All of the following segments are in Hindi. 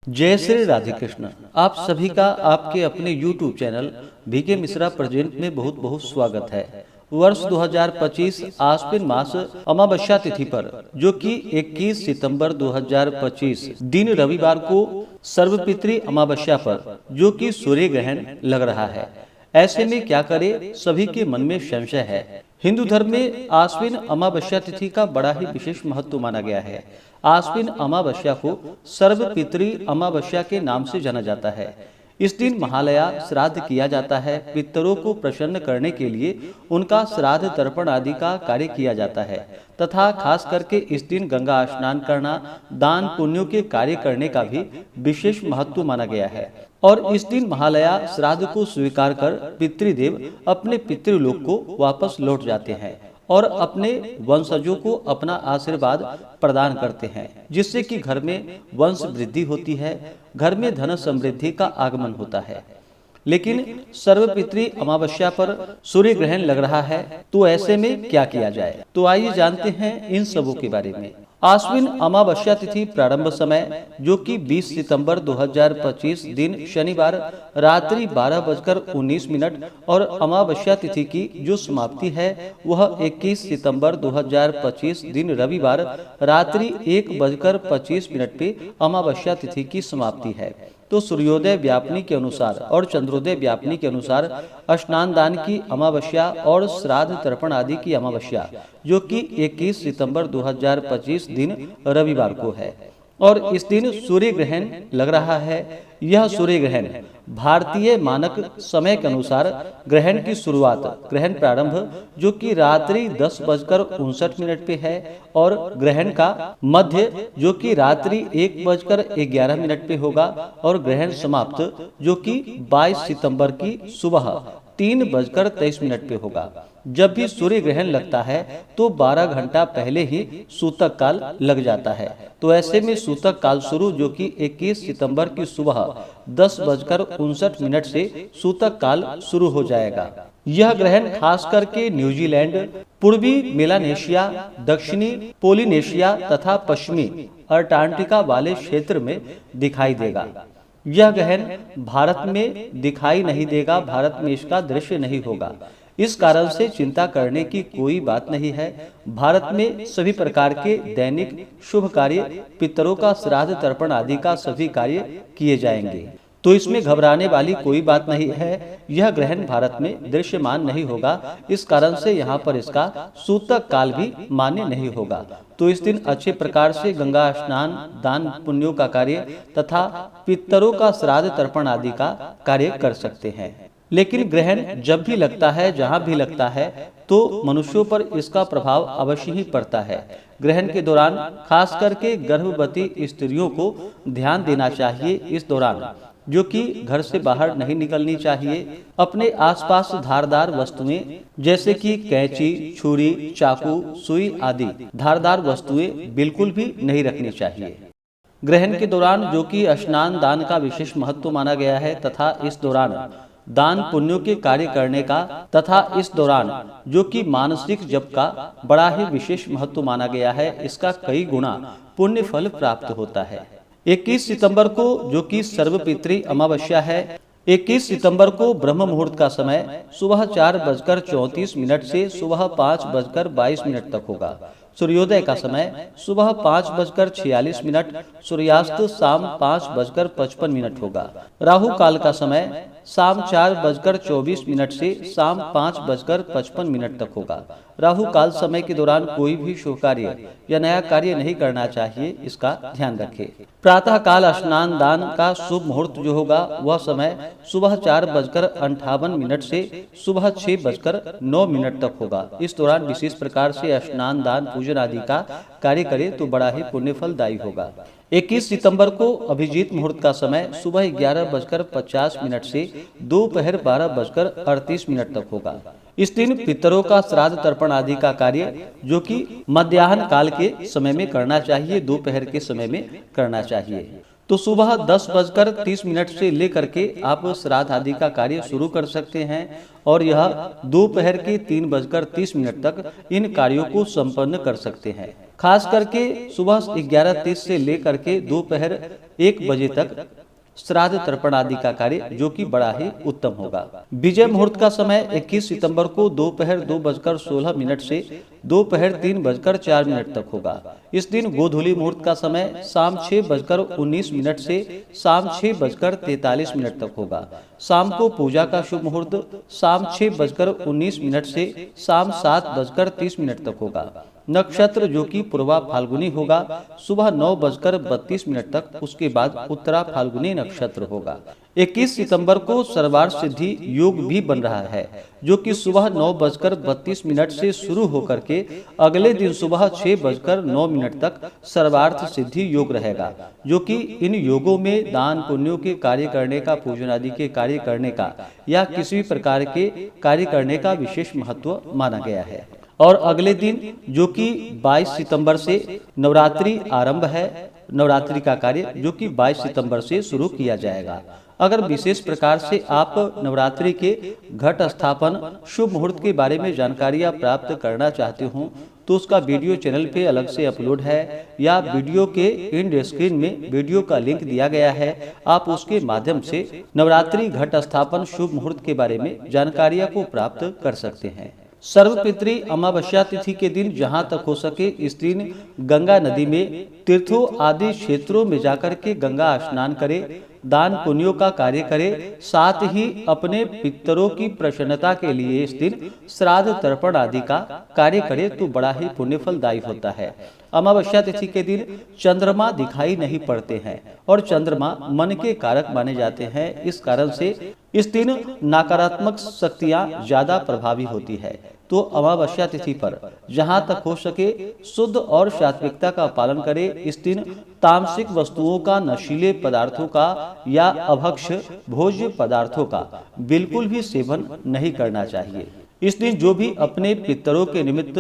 जय श्री राधे कृष्ण। आप सभी का आपके अपने YouTube channel BK Mishra present में बहुत बहुत स्वागत है। वर्ष 2025 आश्विन मास अमावस्या तिथि पर जो कि 21 सितंबर 2025 दिन रविवार को सर्वपितृ अमावस्या पर जो कि सूर्य ग्रहण लग रहा है। ऐसे में क्या करें, सभी के मन में संशय है। हिंदू धर्म में आश्विन अमावस्या तिथि का बड़ा ही विशेष महत्व माना गया है। आश्विन अमावस्या को सर्वपितृ अमावस्या के नाम से जाना जाता है। इस दिन महालया श्राद्ध किया जाता है। पितरों को प्रसन्न करने के लिए उनका श्राद्ध तर्पण आदि का कार्य किया जाता है तथा खास करके इस दिन गंगा स्नान करना, दान पुण्यों के कार्य करने का भी विशेष महत्व माना गया है। और इस दिन महालया श्राद्ध को स्वीकार कर पितृदेव अपने पितृलोक को वापस लौट जाते हैं और अपने वंशजों को अपना आशीर्वाद प्रदान करते हैं, जिससे कि घर में वंश वृद्धि होती है, घर में धन समृद्धि का आगमन होता है। लेकिन सर्वपितृ अमावस्या पर सूर्य ग्रहण लग रहा है, तो ऐसे में क्या किया जाए, तो आइए जानते हैं इन सबों के बारे में। आश्विन अमावस्या तिथि प्रारंभ समय जो कि 20 सितंबर 2025 दिन शनिवार रात्रि 12:19 और अमावस्या तिथि की जो समाप्ति है वह 21 सितंबर 2025 दिन रविवार रात्रि 1:25 पे अमावस्या तिथि की समाप्ति है। तो सूर्योदय व्यापनी के अनुसार और चंद्रोदय व्यापनी के अनुसार स्नान दान की अमावस्या और श्राद्ध तर्पण आदि की अमावस्या जो कि 21 सितंबर 2025 दिन रविवार को है और इस दिन सूर्य ग्रहण लग रहा है। यह सूर्य ग्रहण भारतीय मानक समय के अनुसार ग्रहण की शुरुआत, ग्रहण प्रारंभ जो कि रात्रि 10:59 पे है और ग्रहण का मध्य जो कि रात्रि 1:11 पे होगा और ग्रहण समाप्त जो कि 22 सितंबर की सुबह 3:23 पे होगा। जब भी सूर्य ग्रहण लगता है तो 12 घंटा पहले ही सूतक काल लग जाता है। तो ऐसे में सूतक काल शुरू जो कि 21 सितंबर की सुबह 10:59 से सूतक काल शुरू हो जाएगा। यह ग्रहण खास करके न्यूजीलैंड, पूर्वी मेलानेशिया, दक्षिणी पोलिनेशिया तथा पश्चिमी अंटार्कटिका वाले क्षेत्र में दिखाई देगा। यह ग्रहण भारत में दिखाई नहीं देगा, भारत में इसका दृश्य नहीं होगा। इस कारण से चिंता करने की कोई बात नहीं है। भारत में सभी प्रकार के दैनिक शुभ कार्य, पितरों का श्राद्ध तर्पण आदि का सभी कार्य किए जाएंगे, तो इसमें घबराने वाली कोई बात नहीं है। यह ग्रहण भारत में दृश्यमान नहीं होगा, इस कारण से यहाँ पर इसका सूतक काल भी मान्य नहीं होगा। तो इस दिन अच्छे प्रकार से गंगा स्नान, दान पुण्यों का कार्य तथा पितरों का श्राद्ध तर्पण आदि का कार्य कर सकते हैं। लेकिन ग्रहण जब भी लगता है, जहाँ भी लगता है, तो मनुष्यों पर इसका प्रभाव अवश्य ही पड़ता है। ग्रहण के दौरान खास करके गर्भवती स्त्रियों को ध्यान देना चाहिए। इस दौरान जो कि घर से बाहर नहीं निकलनी चाहिए। अपने आसपास धारदार वस्तुएं जैसे कि कैंची, छुरी, चाकू, सुई आदि धारदार वस्तुएं बिल्कुल भी नहीं रखनी चाहिए। ग्रहण के दौरान जो कि स्नान दान का विशेष महत्व माना गया है तथा इस दौरान दान पुण्यों के कार्य करने का तथा इस दौरान जो कि मानसिक जप का बड़ा ही विशेष महत्व माना गया है। इसका कई गुना पुण्य फल प्राप्त होता है। 21 सितंबर को जो कि सर्वपितृ अमावस्या है, 21 सितंबर को ब्रह्म मुहूर्त का समय सुबह 4:34 से सुबह 5:22 तक होगा। सूर्योदय का समय सुबह 5:46, सूर्यास्त शाम 5:55 होगा। राहु काल का समय शाम 4:24 से शाम 5:55 तक होगा। राहु काल समय के दौरान कोई भी शुभ कार्य या नया कार्य नहीं करना चाहिए, इसका ध्यान रखें। प्रातः काल स्नान दान का शुभ मुहूर्त जो होगा वह समय सुबह 4:58 से सुबह 6:09 तक होगा। इस दौरान विशेष प्रकार से स्नान दान पूजन आदि का कार्य करे तो बड़ा ही पुण्य फलदायी होगा। 21 सितंबर को अभिजीत मुहूर्त का समय सुबह 11:50 से दोपहर 12:38 तक होगा। इस दिन पितरों का श्राद्ध तर्पण आदि का कार्य जो कि मध्याह्न काल के समय में करना चाहिए, दोपहर के समय में करना चाहिए। तो सुबह 10:30 से लेकर के आप श्राद्ध आदि का कार्य शुरू कर सकते हैं और यह दोपहर के 3:30 तक इन कार्यों को संपन्न कर सकते हैं। खास करके सुबह 11:30 से लेकर के दोपहर 1 बजे तक श्राद्ध तर्पण आदि का कार्य जो कि बड़ा ही उत्तम होगा। विजय मुहूर्त का समय 21 सितंबर को दोपहर 2:16 से दोपहर 3:04 तक होगा। इस दिन गोधूली मुहूर्त का समय शाम 6:19 से शाम 6:43 तक होगा। शाम को पूजा का शुभ मुहूर्त शाम 6:19 से शाम 7:30 तक होगा। नक्षत्र जो कि पूर्वा फाल्गुनी होगा सुबह 9:32 तक, उसके बाद उत्तरा फाल्गुनी नक्षत्र होगा। 21 सितंबर को सर्वार्थ सिद्धि योग भी बन रहा है जो कि सुबह 9:32 से शुरू होकर के अगले दिन सुबह 6:09 तक सर्वार्थ सिद्धि योग रहेगा, जो कि इन योगों में दान पुण्यों के कार्य करने का, पूजन आदि के कार्य करने का या किसी भी प्रकार के कार्य करने का विशेष महत्व माना गया है। और अगले दिन जो कि 22 सितंबर से नवरात्रि आरंभ है, नवरात्रि का कार्य जो कि 22 सितंबर से शुरू किया जाएगा। अगर विशेष प्रकार से आप नवरात्रि के घट स्थापन शुभ मुहूर्त के बारे में जानकारियां प्राप्त करना चाहते हो तो उसका वीडियो चैनल पे अलग से अपलोड है या वीडियो के एंड स्क्रीन में वीडियो का लिंक दिया गया है। आप उसके माध्यम से नवरात्रि घट स्थापन शुभ मुहूर्त के बारे में जानकारियां को प्राप्त कर सकते हैं। सर्वपितृ अमावस्या तिथि के दिन जहां तक हो सके इस दिन गंगा नदी में तीर्थों आदि क्षेत्रों में जाकर के गंगा स्नान करे, दान पुण्यों का कार्य करे, साथ ही अपने पितरों की प्रसन्नता के लिए इस दिन श्राद्ध तर्पण आदि का कार्य करे तो बड़ा ही पुण्यफलदायी होता है। अमावस्या तिथि के दिन चंद्रमा दिखाई नहीं पड़ते हैं और चंद्रमा मन के कारक माने जाते हैं। इस कारण से इस दिन नकारात्मक शक्तियां ज्यादा प्रभावी होती है। तो अमावस्या तिथि पर जहां तक हो सके शुद्ध और सात्विकता का पालन करें। इस दिन तामसिक वस्तुओं का, नशीले पदार्थों का या अभक्ष भोज्य पदार्थों का बिल्कुल भी सेवन नहीं करना चाहिए। इस दिन जो भी अपने पितरों के निमित्त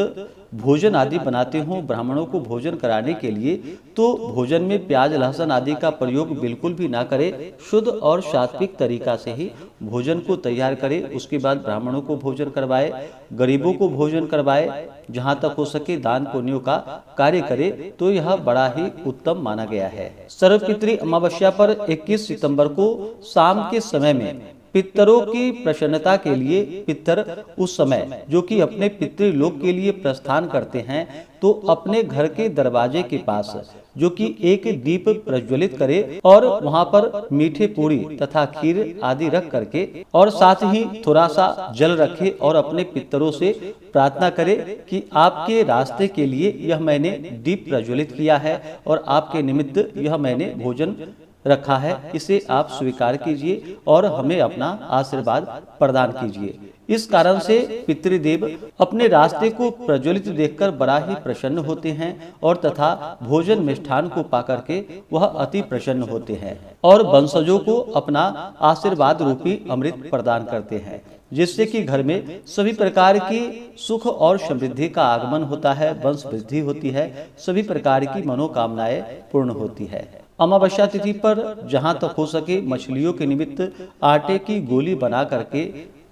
भोजन आदि बनाते हो, ब्राह्मणों को भोजन कराने के लिए, तो भोजन में प्याज लहसुन आदि का प्रयोग बिल्कुल भी ना करें। शुद्ध और सात्विक तरीका से ही भोजन को तैयार करें। उसके बाद ब्राह्मणों को भोजन करवाए, गरीबों को भोजन करवाए, जहां तक हो सके दान पुण्यों का कार्य करे तो यह बड़ा ही उत्तम माना गया है। सर्वपितृ अमावस्या पर 21 सितंबर को शाम के समय में पितरों की प्रसन्नता के लिए पितर उस समय जो कि अपने पितृलोक के लिए प्रस्थान करते हैं तो अपने घर के दरवाजे के पास जो कि एक दीप प्रज्वलित करे और वहां पर मीठे पूरी तथा खीर आदि रख करके और साथ ही थोड़ा सा जल रखे और अपने पितरों से प्रार्थना करे कि आपके रास्ते के लिए यह मैंने दीप प्रज्वलित किया है और आपके निमित्त यह मैंने भोजन रखा है, इसे आप स्वीकार कीजिए और हमें अपना आशीर्वाद प्रदान कीजिए। इस कारण से पितृदेव अपने रास्ते को प्रज्वलित देखकर बड़ा ही प्रसन्न होते हैं और तथा भोजन मिष्ठान को पाकर के वह अति प्रसन्न होते हैं और वंशजों को अपना आशीर्वाद रूपी अमृत प्रदान करते हैं, जिससे कि घर में सभी प्रकार की सुख और समृद्धि का आगमन होता है, वंश वृद्धि होती है, सभी प्रकार की मनोकामनाएं पूर्ण होती है। अमावस्या तिथि पर जहां तक हो सके मछलियों के निमित्त आटे की गोली बना करके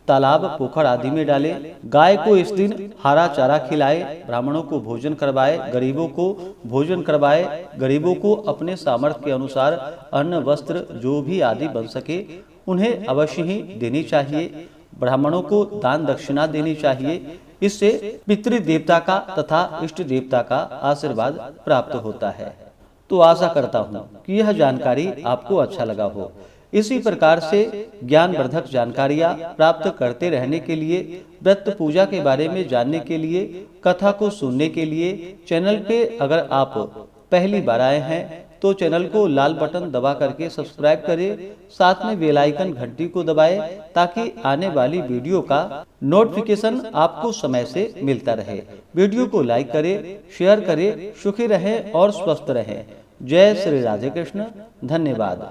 तालाब पोखर आदि में डाले। गाय को इस दिन हरा चारा खिलाए, ब्राह्मणों को भोजन करवाए, गरीबों को भोजन करवाए, गरीबों को अपने सामर्थ्य के अनुसार अन्न वस्त्र जो भी आदि बन सके उन्हें अवश्य ही देनी चाहिए। ब्राह्मणों को दान दक्षिणा देनी चाहिए। इससे पितृदेवता का तथा इष्ट देवता का आशीर्वाद प्राप्त होता है। तो आशा करता हूँ कि यह जानकारी आपको अच्छा लगा हो। इसी प्रकार से ज्ञानवर्धक जानकारियाँ प्राप्त करते रहने के लिए, व्रत पूजा के बारे में जानने के लिए, कथा को सुनने के लिए चैनल पे अगर आप पहली बार आए हैं तो चैनल को लाल बटन दबा करके सब्सक्राइब करें, साथ में बेल आइकन घंटी को दबाएं ताकि आने वाली वीडियो का नोटिफिकेशन आपको समय से मिलता रहे। वीडियो को लाइक करें, शेयर करें। सुखी रहें और स्वस्थ रहें। जय श्री राधे कृष्ण। धन्यवाद।